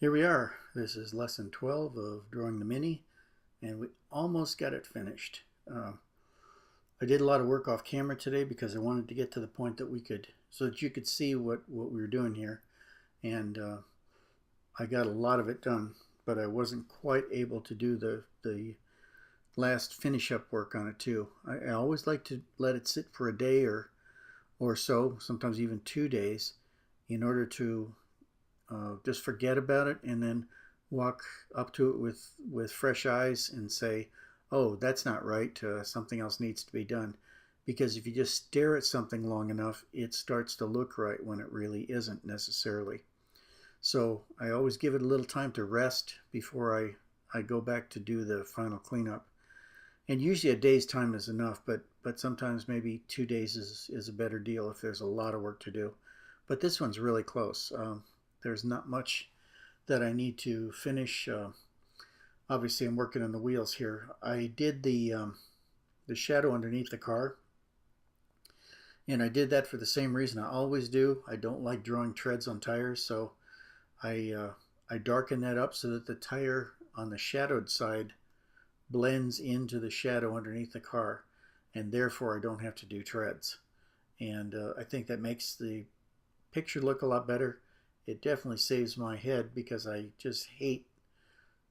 Here we are. This is lesson 12 of drawing the Mini, and we almost got it finished. I did a lot of work off camera today because I wanted to get to the point that so that you could see what we were doing here. And I got a lot of it done, but I wasn't quite able to do the last finish up work on it too. I always like to let it sit for a day or so, sometimes even 2 days, in order to just forget about it and then walk up to it with fresh eyes and say, oh, that's not right, something else needs to be done. Because if you just stare at something long enough, it starts to look right when it really isn't necessarily. So I always give it a little time to rest before I go back to do the final cleanup. And usually a day's time is enough, but sometimes maybe 2 days is a better deal if there's a lot of work to do. But this one's really close. There's not much that I need to finish. Obviously, I'm working on the wheels here. I did the shadow underneath the car, and I did that for the same reason I always do. I don't like drawing treads on tires, so I darken that up so that the tire on the shadowed side blends into the shadow underneath the car, and therefore I don't have to do treads. And I think that makes the picture look a lot better. It definitely saves my head because I just hate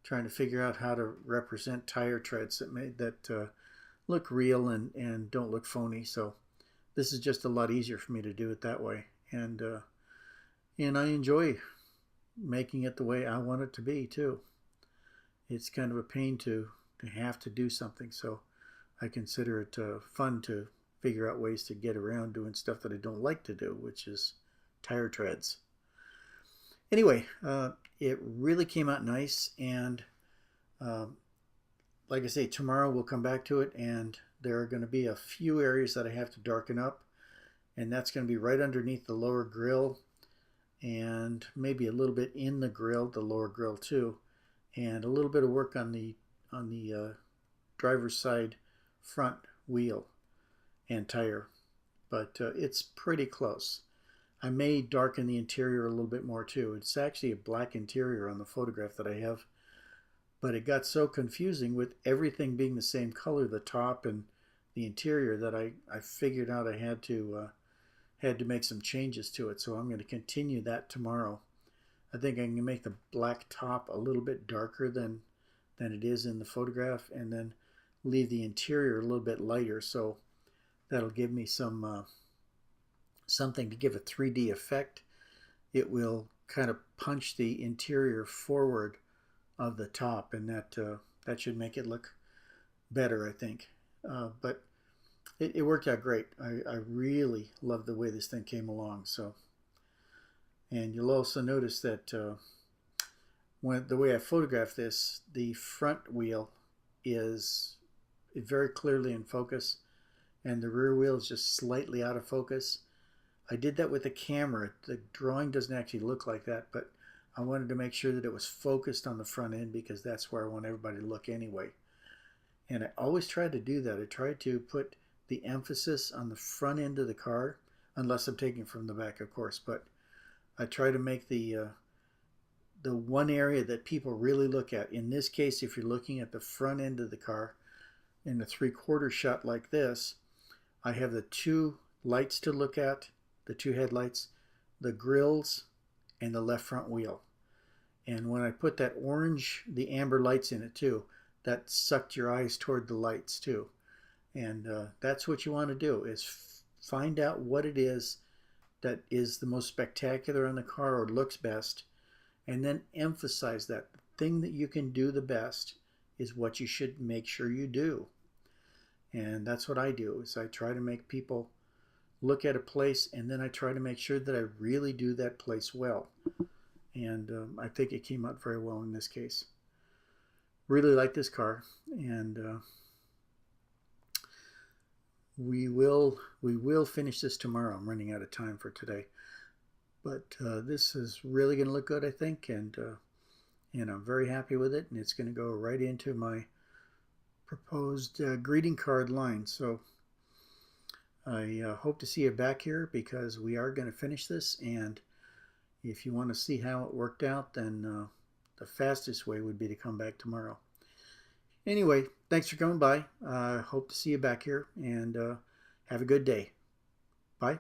trying to figure out how to represent tire treads that look real and don't look phony. So this is just a lot easier for me to do it that way, and I enjoy making it the way I want it to be too. It's kind of a pain to have to do something, so I consider it fun to figure out ways to get around doing stuff that I don't like to do, which is tire treads. Anyway, it really came out nice, and like I say, tomorrow we'll come back to it, and there are going to be a few areas that I have to darken up, and that's going to be right underneath the lower grill, and maybe a little bit in the grill, the lower grill too, and a little bit of work on the driver's side front wheel and tire, but it's pretty close. I may darken the interior a little bit more too. It's actually a black interior on the photograph that I have, but it got so confusing with everything being the same color, the top and the interior, that I figured out I had to make some changes to it. So I'm going to continue that tomorrow. I think I can make the black top a little bit darker than it is in the photograph, and then leave the interior a little bit lighter. So that'll give me some something to give a 3D effect. It will kind of punch the interior forward of the top, and that should make it look better, I think. But it worked out great. I really love the way this thing came along. So, and you'll also notice that the way I photographed this, the front wheel is very clearly in focus, and the rear wheel is just slightly out of focus. I did that with the camera. The drawing doesn't actually look like that, but I wanted to make sure that it was focused on the front end because that's where I want everybody to look anyway. And I always tried to do that. I tried to put the emphasis on the front end of the car, unless I'm taking from the back, of course, but I try to make the one area that people really look at. In this case, if you're looking at the front end of the car in a 3/4 shot like this, I have the two lights to look at, the two headlights, the grills, and the left front wheel. And when I put that orange, the amber lights in it too, that sucked your eyes toward the lights too. And that's what you want to do, is find out what it is that is the most spectacular on the car or looks best, and then emphasize that. The thing that you can do the best is what you should make sure you do. And that's what I do, is I try to make people look at a place, and then I try to make sure that I really do that place well. And I think it came out very well in this case. Really like this car, and we will finish this tomorrow. I'm running out of time for today, but this is really going to look good, I think, and I'm very happy with it, and it's going to go right into my proposed greeting card line. So I hope to see you back here, because we are going to finish this, and if you want to see how it worked out, then the fastest way would be to come back tomorrow. Anyway, thanks for coming by. Hope to see you back here, and have a good day. Bye.